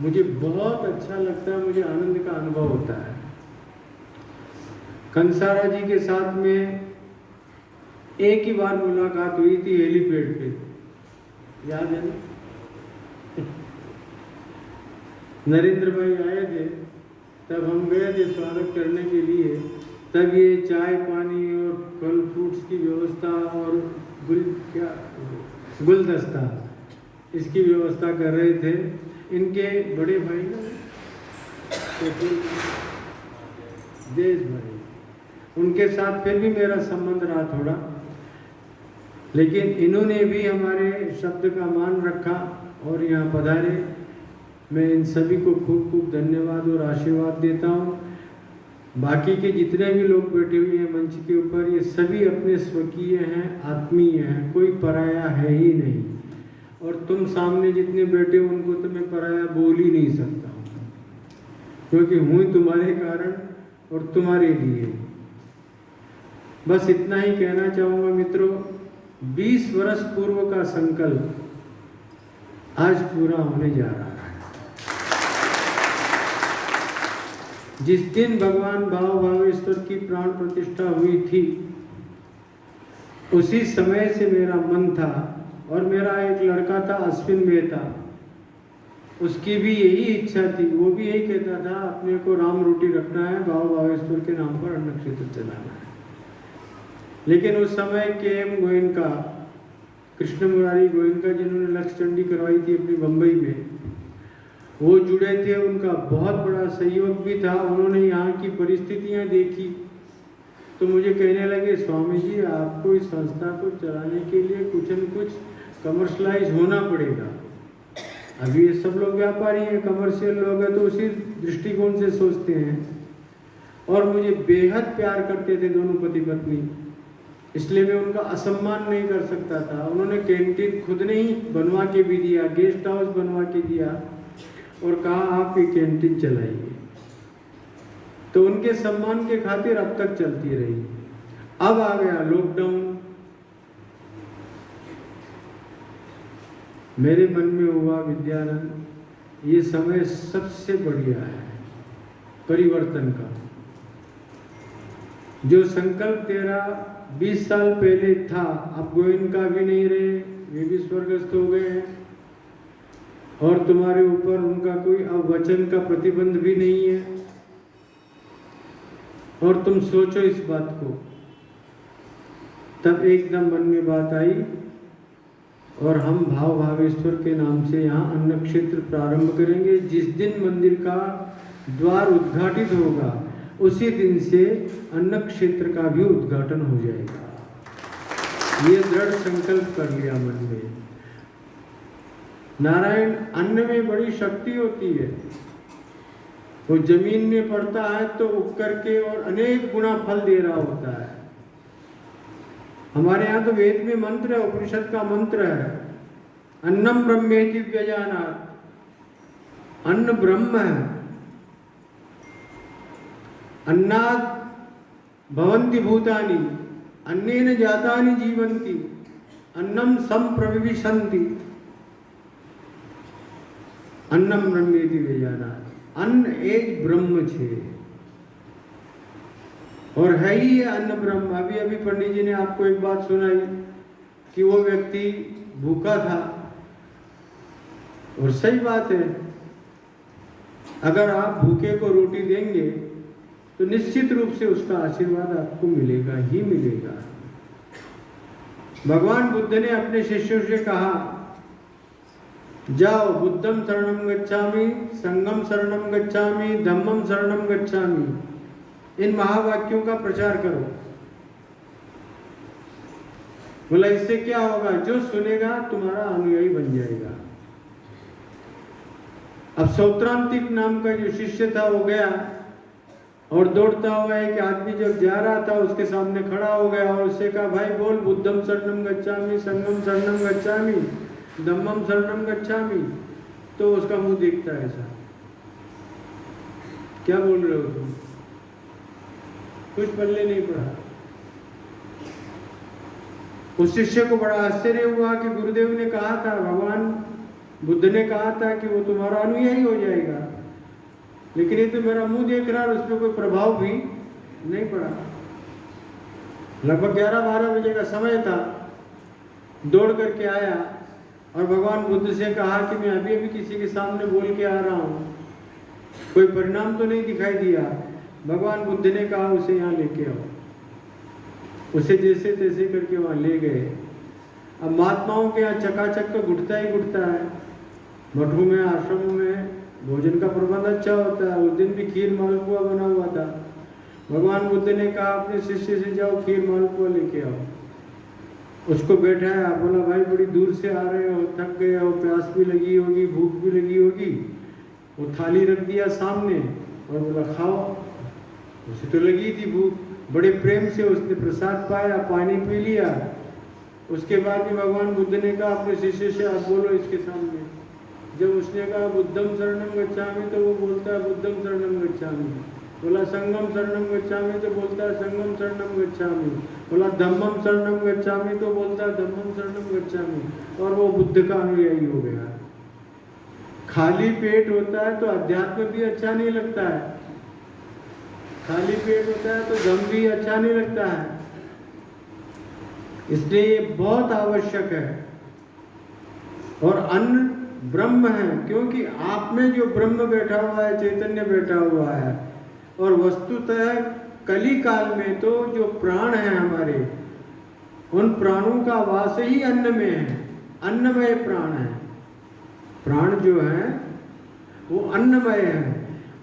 मुझे बहुत अच्छा लगता है, मुझे आनंद का अनुभव होता है. कंसारा जी के साथ में एक ही बार मुलाकात हुई थी हेलीपैड पे, याद है ना? नरेंद्र भाई आए थे, तब हम गए थे स्वागत करने के लिए. तब ये चाय पानी और फल फ्रूट्स की व्यवस्था और गुलदस्ता इसकी व्यवस्था कर रहे थे. इनके बड़े भाई ना देश भाई, उनके साथ फिर भी मेरा संबंध रहा थोड़ा, लेकिन इन्होंने भी हमारे शब्द का मान रखा और यहाँ पधारे. मैं इन सभी को खूब खूब धन्यवाद और आशीर्वाद देता हूँ। बाकी के जितने भी लोग बैठे हुए हैं मंच के ऊपर, ये सभी अपने स्वकीय हैं, आत्मीय हैं, कोई पराया है ही नहीं। और तुम सामने जितने बैठे हो उनको तो मैं पराया बोल ही नहीं सकता हूँ, क्योंकि हूँ तुम्हारे कारण और तुम्हारे लिए। बस इतना ही कहना चाहूँगा मित्रों, 20 वर्ष पूर्व का संकल्प आज पूरा होने जा रहा है। जिस दिन भगवान भाव भावेश्वर की प्राण प्रतिष्ठा हुई थी, उसी समय से मेरा मन था, और मेरा एक लड़का था अश्विन मेहता, उसकी भी यही इच्छा थी। वो भी यही कहता था अपने को राम रोटी रखना है, भाव भावेश्वर के नाम पर अन्न क्षेत्र चलाना है। लेकिन उस समय के गोयनका, कृष्ण मुरारी गोयनका, जिन्होंने लक्ष्य चंडी करवाई थी अपनी बम्बई में, वो जुड़े थे। उनका बहुत बड़ा सहयोग भी था। उन्होंने यहाँ की परिस्थितियाँ देखी तो मुझे कहने लगे, स्वामी जी आपको इस संस्था को चलाने के लिए कुछ न कुछ कमर्शलाइज होना पड़ेगा। अभी ये सब लोग व्यापारी हैं, कमर्शियल लोग हैं, तो उसी दृष्टिकोण से सोचते हैं। और मुझे बेहद प्यार करते थे दोनों पति पत्नी, इसलिए मैं उनका असम्मान नहीं कर सकता था। उन्होंने कैंटीन खुद ने ही बनवा के भी दिया, गेस्ट हाउस बनवा के दिया और कहा आप ये कैंटीन चलाइए। तो उनके सम्मान के खातिर अब तक चलती रही। अब आ गया लॉकडाउन। मेरे मन में हुआ विद्यानंद, ये समय सबसे बढ़िया है परिवर्तन का। जो संकल्प तेरा 20 साल पहले था, अब गोयनका भी नहीं रहे, वे भी स्वर्गस्थ हो गए हैं, और तुम्हारे ऊपर उनका कोई अब वचन का प्रतिबंध भी नहीं है। और तुम सोचो इस बात को। तब एकदम मन में बात आई और हम भाव भावेश्वर के नाम से यहाँ अन्न क्षेत्र प्रारंभ करेंगे। जिस दिन मंदिर का द्वार उद्घाटित होगा उसी दिन से अन्न क्षेत्र का भी उद्घाटन हो जाएगा। ये दृढ़ संकल्प कर लिया मन में। नारायण अन्न में बड़ी शक्ति होती है। वो जमीन में पड़ता है तो उग करके और अनेक गुना फल दे रहा होता है। हमारे यहाँ तो वेद में मंत्र है, उपनिषद का मंत्र है, अन्नम ब्रह्मेति व्यजानात्, अन्न ब्रह्म है। अन्नात् भवन्ति भूतानि, अन्नेन जातानि जीवन्ति, अन्नम संप्रविशन्ति, अन्नम ब्रह्मेति व्यजानात्। अन्न एक ब्रह्म छे और है ही अन्न ब्रह्म। अभी अभी पंडित जी ने आपको एक बात सुनाई कि वो व्यक्ति भूखा था, और सही बात है। अगर आप भूखे को रोटी देंगे तो निश्चित रूप से उसका आशीर्वाद आपको मिलेगा ही मिलेगा। भगवान बुद्ध ने अपने शिष्यों से कहा, जाओ बुद्धम शरणम गच्छामि, संगम शरणम गच्छामि, धम्मम शरणम गच्छामि। इन महावाक्यों का प्रचार करो। बोला इससे क्या होगा? जो सुनेगा तुम्हारा अनुयायी बन जाएगा। अब सौत्रांतिक नाम का जो शिष्य था वो गया और दौड़ता हुआ एक आदमी जब जा रहा था उसके सामने खड़ा हो गया और उससे कहा, भाई बोल बुद्धम शरणम गच्छामि, संगम शरणम गच्छामि, धम्मम शरणम गच्छामि। तो उसका मुंह देखता है ऐसा, क्या बोल रहे हो तुम? कुछ पल्ले नहीं पड़ा। उस शिष्य को बड़ा आश्चर्य हुआ कि गुरुदेव ने कहा था, भगवान बुद्ध ने कहा था कि वो तुम्हारा अनुयायी हो जाएगा, लेकिन ये तो मेरा मुंह देख रहा है और उसमें कोई प्रभाव भी नहीं पड़ा। लगभग 11-12 बजे का समय था। दौड़ करके आया और भगवान बुद्ध से कहा कि मैं अभी अभी किसी के सामने बोल के आ रहा हूँ, कोई परिणाम तो नहीं दिखाई दिया। भगवान बुद्ध ने कहा उसे यहाँ लेके आओ। उसे जैसे तैसे करके वहाँ ले गए। अब महात्माओं के यहाँ चकाचक तो घुटता ही घुटता है। मठों में, आश्रमों में भोजन का प्रबंध अच्छा होता है। उस दिन भी खीर मालपुआ बना हुआ था। भगवान बुद्ध ने कहा अपने शिष्य से, जाओ खीर मालपुआ लेके आओ। उसको बैठाया, बोला भाई बड़ी दूर से आ रहे हो, थक गए हो, प्यास भी लगी होगी, भूख भी लगी होगी, वो थाली रख दिया सामने और बोला खाओ। उसे तो लगी थी भूख, बड़े प्रेम से उसने प्रसाद पाया, पानी पी लिया। उसके बाद में भगवान बुद्ध ने कहा अपने शिष्य से, आप बोलो इसके सामने। जब उसने कहा बुद्धम शरणम गच्छामि, तो वो बोलता है बुद्धम शरणम गच्छामि। बोला संगम शरणम गच्छामि, तो बोलता है संगम शरणम गच्छामि। बोला धम्मम शरणम गच्छामि, तो बोलता है धम्मम शरणम गच्छामि। और वो बुद्ध का अनुयायी हो गया। खाली पेट होता है तो अध्यात्म भी अच्छा नहीं लगता है, खाली पेट होता है तो धम्म भी अच्छा नहीं लगता है। इसलिए ये बहुत आवश्यक है। और अन्न ब्रह्म है, क्योंकि आप में जो ब्रह्म बैठा हुआ है, चैतन्य बैठा हुआ है। और वस्तुतः कली काल में तो जो प्राण है हमारे, उन प्राणों का वास ही अन्न में है, अन्नमय प्राण है। प्राण जो है वो अन्नमय है।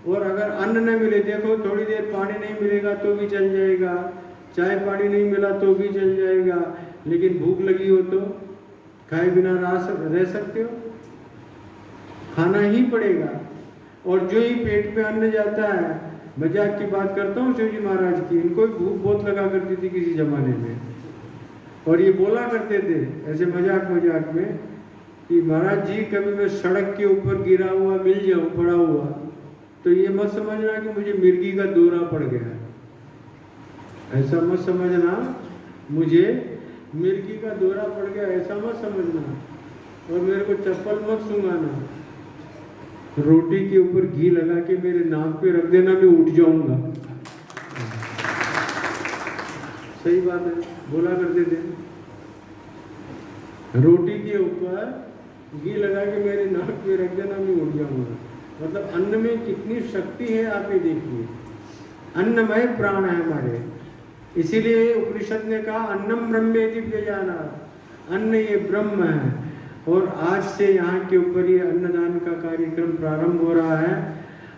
और अगर अन्न न मिले, देखो थोड़ी देर पानी नहीं मिलेगा तो भी चल जाएगा, चाय पानी नहीं मिला तो भी चल जाएगा, लेकिन भूख लगी हो तो खाए बिना रह सकते हो? खाना ही पड़ेगा। और जो ही पेट में अन्न जाता है, मजाक की बात करता हूँ शिव जी महाराज की, इनको भूख बहुत लगा करती थी किसी जमाने में, और ये बोला करते थे ऐसे मजाक मजाक में कि महाराज जी कभी मैं सड़क के ऊपर गिरा हुआ मिल जाऊं पड़ा हुआ, तो ये मत समझना कि मुझे मिर्गी का दौरा पड़ गया, ऐसा मत समझना, मुझे मिर्गी का दौरा पड़ गया ऐसा मत समझना, और मेरे को चप्पल मत सुंघाना, रोटी के ऊपर घी लगा के मेरे नाक पे रख देना, मैं उठ जाऊंगा। सही बात है, बोला करते थे, रोटी के ऊपर घी लगा के मेरे नाक पे रख देना, मैं उठ जाऊंगा। मतलब अन्न में कितनी शक्ति है आप ये देखिए, अन्नमय प्राण है हमारे। इसीलिए उपनिषद ने कहा अन्नम ब्रह्मेति व्यजानात्, अन्न ये ब्रह्म है। और आज से यहाँ के ऊपर ये अन्नदान का कार्यक्रम प्रारंभ हो रहा है।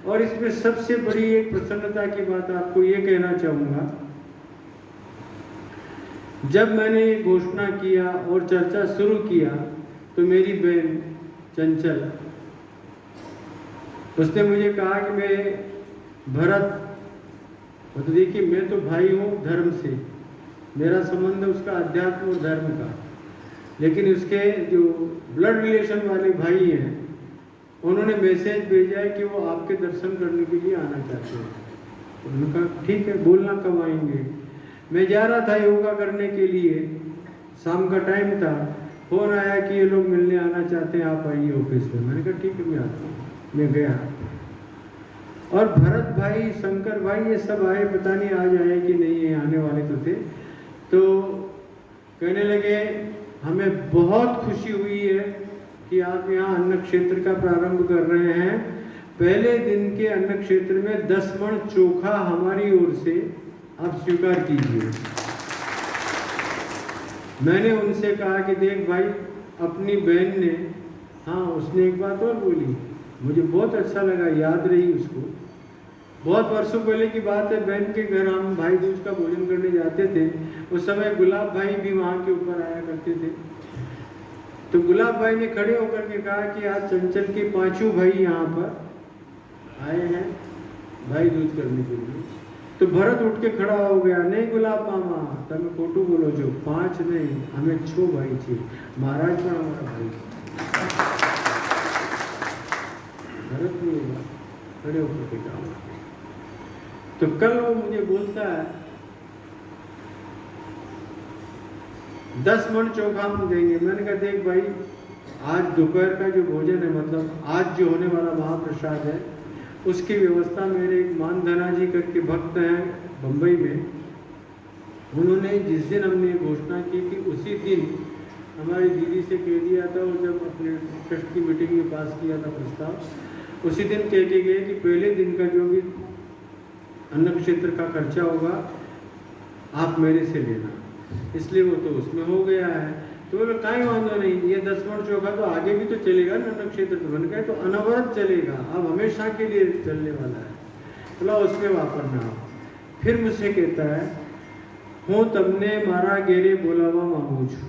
और इसमें सबसे बड़ी एक प्रसन्नता की बात आपको ये कहना चाहूँगा, जब मैंने ये घोषणा किया और चर्चा शुरू किया तो मेरी बहन चंचल, उसने मुझे कहा कि मैं भरत, तो देखिए मैं तो भाई हूँ धर्म से, मेरा संबंध उसका अध्यात्म और धर्म का, लेकिन उसके जो ब्लड रिलेशन वाले भाई हैं उन्होंने मैसेज भेजा है कि वो आपके दर्शन करने के लिए आना चाहते हैं। तो उन्होंने कहा ठीक है, बोलना कब आएंगे। मैं जा रहा था योगा करने के लिए, शाम का टाइम था, फोन आया कि ये लोग मिलने आना चाहते हैं, आप आइए ऑफिस में। मैंने कहा ठीक है मैं आता हूँ। मैं गया और भरत भाई, शंकर भाई, ये सब आए, पता नहीं आज आए कि नहीं, ये आने वाले तो थे। तो कहने लगे हमें बहुत खुशी हुई है कि आप यहाँ अन्न क्षेत्र का प्रारंभ कर रहे हैं। पहले दिन के अन्न क्षेत्र में 10 मण चोखा हमारी ओर से आप स्वीकार कीजिए। मैंने उनसे कहा कि देख भाई, अपनी बहन ने, हाँ उसने एक बात और बोली, मुझे बहुत अच्छा लगा, याद रही उसको। बहुत वर्षों पहले की बात है, बहन के घर हम भाई दूज का भोजन करने जाते थे। उस समय गुलाब भाई भी वहाँ के ऊपर आया करते थे। तो गुलाब भाई ने खड़े होकर के कहा कि आज चंचल के 5 भाई यहाँ पर आए हैं भाई दूज करने के लिए। तो भरत उठ के खड़ा हो गया, नहीं गुलाब मामा તમે ખોટું બોલો છો, 5 नहीं, हमें 6 भाई थे, महाराज पर हमारा भाई। भरत नहीं होगा, खड़े होकर के कहा। तो कल वो मुझे बोलता है 10 मण चोखा हम देंगे। मैंने कहा देख भाई, आज दोपहर का जो भोजन है, मतलब आज जो होने वाला महाप्रसाद है, उसकी व्यवस्था मेरे एक मानधना जी करके भक्त हैं बम्बई में, उन्होंने जिस दिन हमने घोषणा की थी उसी दिन हमारी दीदी से कह दिया था, और जब अपने ट्रस्ट की मीटिंग में पास किया था प्रस्ताव, उसी दिन कह के गए कि पहले दिन का जो भी अन्न क्षेत्र का खर्चा होगा आप मेरे से लेना। इसलिए वो तो उसमें हो गया है। तो बोले काई वांधो नहीं, ये 10 मण चोखा तो आगे भी तो चलेगा ना, अन्न क्षेत्र तो बन गए तो अनवरत चलेगा, अब हमेशा के लिए चलने वाला है, बोला उसमें वापरना। फिर मुझसे कहता है, हूँ तमने मारा गेरे बोलावा मांगू छू,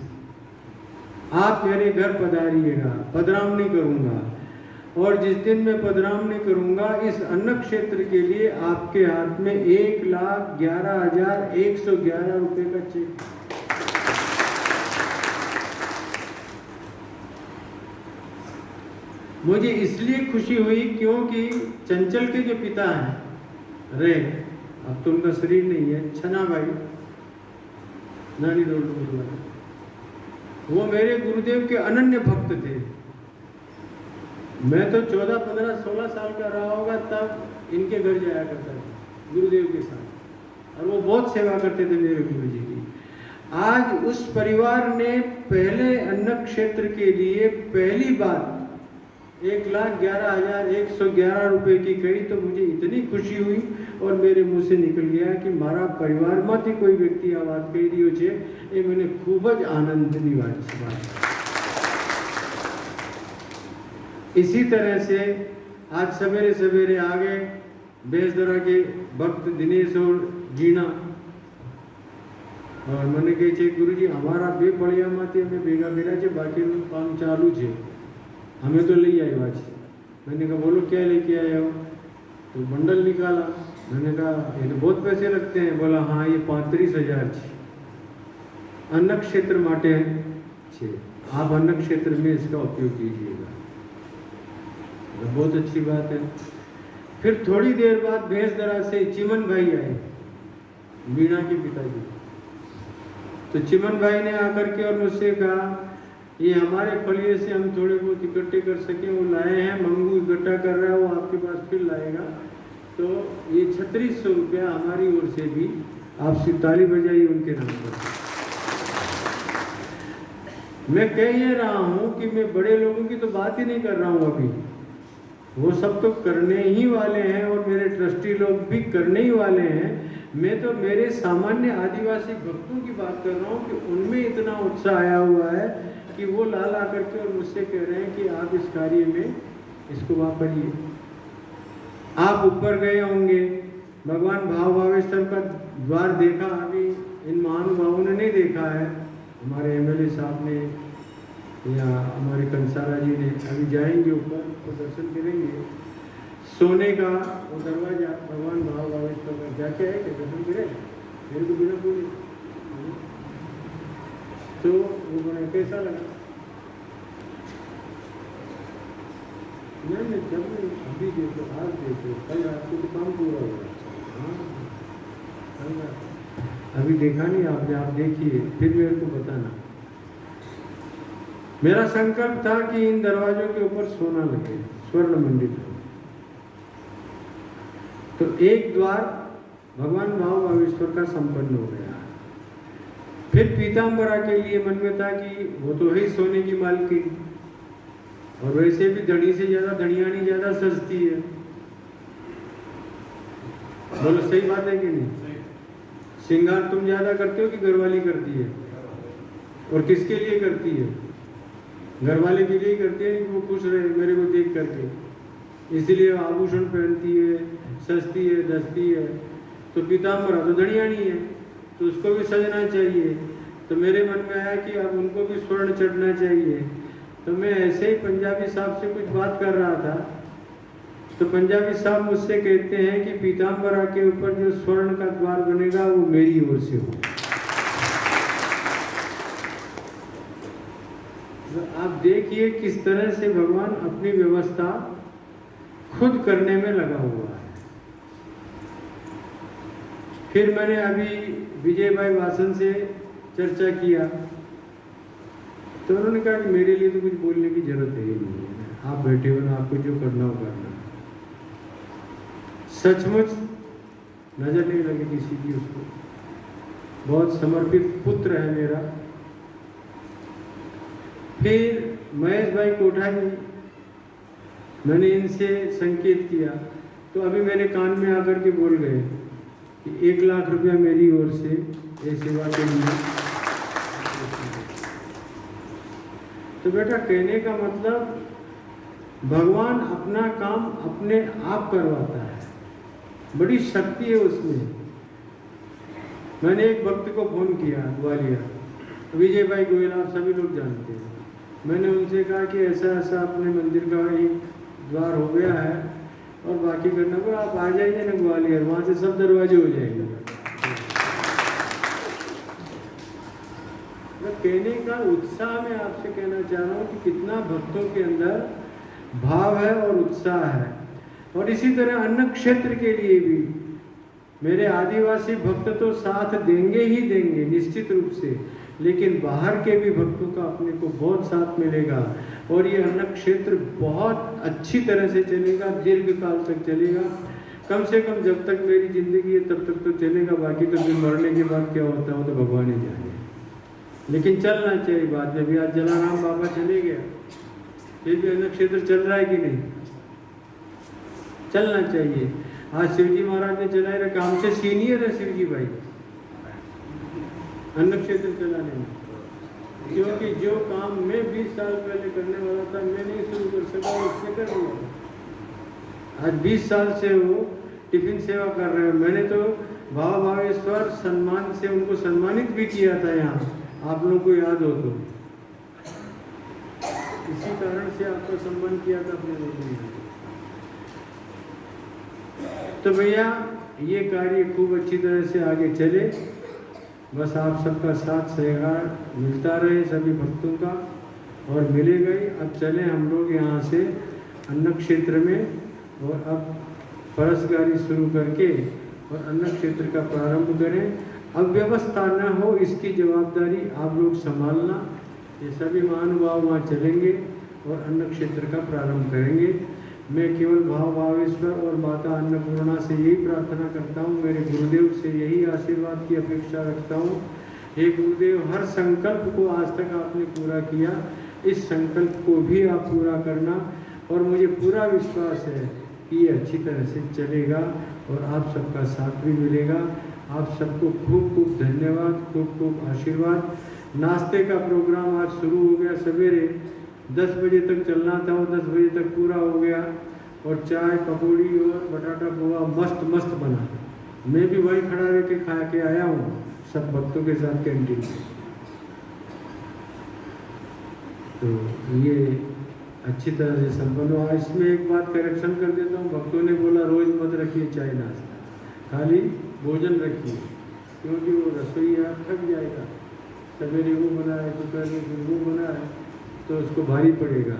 आप मेरे घर पधारिएगा, पधराम नहीं करूँगा। और जिस दिन मैं पदरामनी करूंगा इस अन्न क्षेत्र के लिए आपके हाथ में 1,11,111 रुपए का चेक। मुझे इसलिए खुशी हुई क्योंकि चंचल के जो पिता हैं रहे, अब तो उनका शरीर नहीं है, छना भाई नानी रोड, वो मेरे गुरुदेव के अनन्य भक्त थे। मैं तो 14, 15, 16 साल का रहा होगा तब इनके घर जाया करता था गुरुदेव के साथ, और वो बहुत सेवा करते थे मेरे गुरु जी की। आज उस परिवार ने पहले अन्न क्षेत्र के लिए पहली बार 1,11,111 रुपए की कही तो मुझे इतनी खुशी हुई और मेरे मुंह से निकल गया कि मारा परिवार में कोई व्यक्ति आ बात कही रही है, ये मैंने खूब ज आनंदनी बात। इसी तरह से आज सवेरे सवेरे आ गए बेसदरा के भक्त दिनेश और जीना, और मैंने कही छे गुरुजी हमारा बे फळियामांथी अमे भेगा कर्या छे, बाकीनुं काम चालू छे, हमें तो ले आया छे। मैंने कहा बोलो क्या लेके आए हो? तो बंडल निकाला। मैंने कहा ये तो बहुत पैसे लगते हैं। बोला हाँ ये 35,000 छे, अन्न क्षेत्र माटे छे, आप अन्न क्षेत्र में इसका उपयोग कीजिएगा। बहुत अच्छी बात है। फिर थोड़ी देर बाद भैंसदरा से चिमन भाई आए, मीणा के पिताजी। तो चिमन भाई ने आकर के और मुझसे कहा ये हमारे फलिये से हम थोड़े बहुत इकट्ठे कर सके, वो लाए हैं, मंगू इकट्ठा कर रहा है, वो आपके पास फिर लाएगा, तो ये 3600 रुपया हमारी ओर से भी आप ताली बजाइए उनके नाम पर। मैं कह ये रहा हूँ कि मैं बड़े लोगों की तो बात ही नहीं कर रहा हूँ अभी, वो सब तो करने ही वाले हैं और मेरे ट्रस्टी लोग भी करने ही वाले हैं। मैं तो मेरे सामान्य आदिवासी भक्तों की बात कर रहा हूँ कि उनमें इतना उत्साह आया हुआ है कि वो लाल आकर के और मुझसे कह रहे हैं कि आप इस कार्य में इसको वापरिए। आप ऊपर गए होंगे, भगवान भाव भावेश्वर का द्वार देखा, अभी इन महानुभावों ने नहीं देखा है, हमारे एमएलए साहब ने या हमारे कंसारा जी ने। अभी जाएंगे ऊपर तो दर्शन करेंगे। सोने का वो दरवाजा भगवान भाव भावेश्वर का जाके आए कि दर्शन करें, मेरे को बिना बोले तो वो बड़ा कैसा लगा? नहीं जब नहीं, अभी देखो, आज देखो, कल आपको तो काम पूरा होगा। हाँ अभी देखा नहीं आपने, आप देखिए फिर मेरे को बताना। मेरा संकल्प था कि इन दरवाजों के ऊपर सोना लगे, स्वर्ण मंडित हो। तो एक द्वार भगवान भाव भावेश्वर का संपन्न हो गया। फिर पीताम्बरा के लिए मन में था कि वो तो है सोने की मालकिन, और वैसे भी धड़ी से ज्यादा धड़ियानी ज्यादा सस्ती है। बोलो सही बात है कि नहीं? श्रृंगार तुम ज्यादा करते हो कि घरवाली करती है? और किसके लिए करती है? घरवाले के लिए करती है कि वो खुश रहे मेरे को देख करके, इसीलिए आभूषण पहनती है, सस्ती है, दस्ती है। तो पीताम्बरा तो धड़ियानी है, तो उसको भी सजना चाहिए। तो मेरे मन में आया कि अब उनको भी स्वर्ण चढ़ना चाहिए। तो मैं ऐसे ही पंजाबी साहब से कुछ बात कर रहा था, तो पंजाबी साहब मुझसे कहते हैं कि पीताम्बरा के ऊपर जो स्वर्ण का द्वार बनेगा वो मेरी ओर से हो। तो आप देखिए किस तरह से भगवान अपनी व्यवस्था खुद करने में लगा हुआ है। फिर मैंने अभी विजय भाई वासन से चर्चा किया, तो उन्होंने कहा कि मेरे लिए तो कुछ बोलने की जरूरत है ही नहीं है, आप बैठे हो ना, आपको जो करना हो करना। सचमुच नजर नहीं लगी किसी की उसको, बहुत समर्पित पुत्र है मेरा। फिर महेश भाई कोठारी, मैंने इनसे संकेत किया, तो अभी मेरे कान में आकर के बोल गए कि 1,00,000 रुपया मेरी ओर से ये सेवा के लिए। तो बेटा कहने का मतलब भगवान अपना काम अपने आप करवाता है, बड़ी शक्ति है उसमें। मैंने एक भक्त को फोन किया ग्वालियर, विजय भाई गोयल, आप सभी लोग जानते हैं। मैंने उनसे कहा कि ऐसा ऐसा अपने मंदिर का एक द्वार हो गया है और बाकी करना को आप आ जाइए ना ग्वालियर, वहाँ से सब दरवाजे हो जाएंगे। मैं कहने का उत्साह में आपसे कहना चाह रहा हूँ कि कितना भक्तों के अंदर भाव है और उत्साह है। और इसी तरह अन्न क्षेत्र के लिए भी मेरे आदिवासी भक्त तो साथ देंगे ही देंगे निश्चित रूप से, लेकिन बाहर के भी भक्तों का अपने को बहुत साथ मिलेगा और ये अन्न क्षेत्र बहुत अच्छी तरह से चलेगा, दीर्घ काल तक चलेगा। कम से कम जब तक मेरी जिंदगी है तब तक तो चलेगा, बाकी तो फिर मरने के बाद क्या होता है वो तो भगवान ही जाने। लेकिन चलना चाहिए बाद में भी। आज जलाराम बाबा चले गया, फिर भी अन्न क्षेत्र चल रहा है कि नहीं? चलना चाहिए। आज शिवजी महाराज ने चलाए रखा, हमसे सीनियर है शिवजी भाई अन्न क्षेत्र चलाने में, क्योंकि जो काम मैं 20 साल पहले करने वाला था मैं नहीं शुरू कर सका, उसने कर दिया। आज 20 साल से वो टिफिन सेवा कर रहे हैं। मैंने तो भाव भावेश्वर सम्मान से उनको सम्मानित भी किया था यहाँ, आप लोगों को याद हो तो। इसी कारण से आपको सम्मान किया था अपने लोगों ने। तो भैया ये कार्य खूब अच्छी तरह से आगे चले, बस आप सबका साथ सहकार मिलता रहे सभी भक्तों का, और मिलेगा ही। अब चले हम लोग यहाँ से अन्न क्षेत्र में, और अब परसगारी शुरू करके और अन्न क्षेत्र का प्रारंभ करें। अब व्यवस्था न हो इसकी जवाबदारी आप लोग संभालना। ये सभी महानुभाव वहाँ चलेंगे और अन्न क्षेत्र का प्रारंभ करेंगे। मैं केवल भाव भावेश्वर और माता अन्नपूर्णा से यही प्रार्थना करता हूँ, मेरे गुरुदेव से यही आशीर्वाद की अपेक्षा रखता हूँ। हे गुरुदेव, हर संकल्प को आज तक आपने पूरा किया, इस संकल्प को भी आप पूरा करना, और मुझे पूरा विश्वास है कि ये अच्छी तरह से चलेगा और आप सबका साथ भी मिलेगा। आप सबको खूब खूब धन्यवाद, खूब खूब आशीर्वाद। नाश्ते का प्रोग्राम आज शुरू हो गया, सवेरे 10 बजे तक चलना था, वो 10 बजे तक पूरा हो गया, और चाय पकौड़ी और बटाटा पोहा मस्त मस्त बना। मैं भी वहीं खड़ा रह के खा के आया हूँ सब भक्तों के साथ कैंटीन में। तो ये अच्छी तरह से संपन्न हुआ। इसमें एक बात करेक्शन कर देता हूँ, भक्तों ने बोला रोज मत रखिए चाय नाश्ता, खाली भोजन रखिए, क्योंकि वो रसोईया थक जाएगा। सवेरे वो बनाए, दोपहर में फिर वो बनाए, तो उसको भारी पड़ेगा।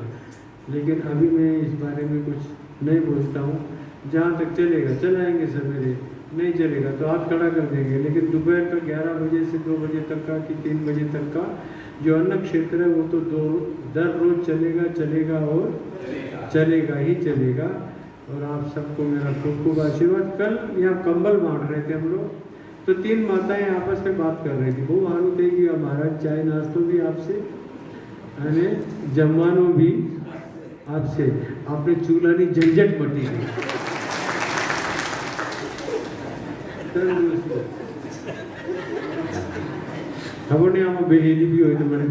लेकिन अभी मैं इस बारे में कुछ नहीं बोलता हूँ। जहाँ तक चलेगा चलाएंगे, सवेरे नहीं चलेगा तो हाथ खड़ा कर देंगे। लेकिन दोपहर का 11 बजे से 2 बजे तक का कि 3 बजे तक का जो अन्न क्षेत्र है वो तो दर रोज चलेगा और चलेगा ही चलेगा। और आप सबको मेरा खूब खूब आशीर्वाद। कल यहाँ कंबल बांट रहे थे हम लोग, तो 3 माताएं आपस में बात कर रही थी। वो मालूम थे कि महाराज चाय नाश्तों भी आपसे, यानी जमवानो भी आपसे, आपने चूल्हा नहीं झंझट मटी गई। खबर नहीं आमा बेहेली भी हो तो मैंने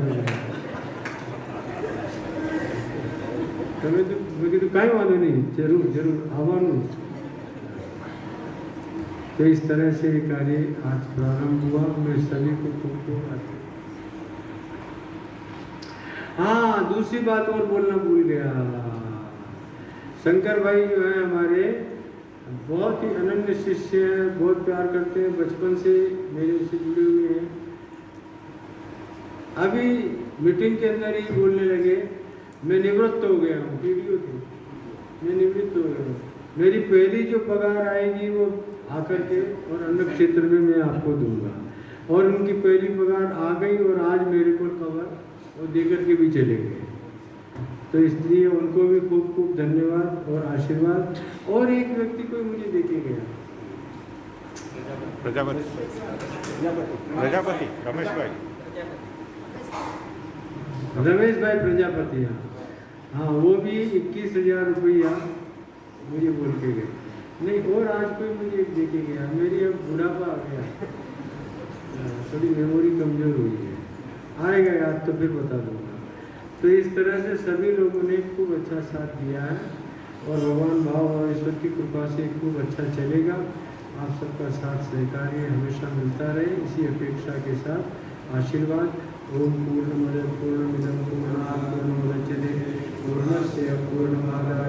તમે તો મેં કીધું કાંઈ વાંધો नहीं, जरूर આવવાનું। तो इस तरह से कार्य आज प्रारंभ हुआ। मैं सभी को खूब हाँ, दूसरी बात और बोलना भूल गया। शंकर भाई जो है हमारे बहुत ही अनन्य शिष्य हैं, बहुत प्यार करते हैं, बचपन से मेरे से जुड़े हुए हैं। अभी मीटिंग के अंदर ही बोलने लगे, मैं निवृत्त हो गया हूँ, वीडियो थी, मैं निवृत्त हो गया हूँ। मेरी पहली जो पगार आएगी वो आकर के और अन्न क्षेत्र में मैं आपको दूंगा। और उनकी पहली पगार आ गई और आज मेरे को खबर और देकर के भी चले गए। तो इसलिए उनको भी खूब खूब धन्यवाद और आशीर्वाद। और एक व्यक्ति को मुझे देके गया, प्रजापति रमेश भाई प्रजापति। हाँ, वो भी 21,000 रुपया मुझे बोल के गए। नहीं, और आज कोई मुझे एक देके गया। मेरी अब बुढ़ापा आ गया, थोड़ी मेमोरी कमजोर हुई है, आएगा याद तो फिर बता दूंगा। तो इस तरह से सभी लोगों ने खूब अच्छा साथ दिया है और भगवान भाव और ईश्वर की कृपा से खूब अच्छा चलेगा। आप सबका साथ सहकार्य हमेशा मिलता रहे, इसी अपेक्षा के साथ आशीर्वाद। ओम पूर्णमद पूर्णमिदं पूर्णात् पूर्णमुदच्यते पूर्णस्य पूर्णमादाय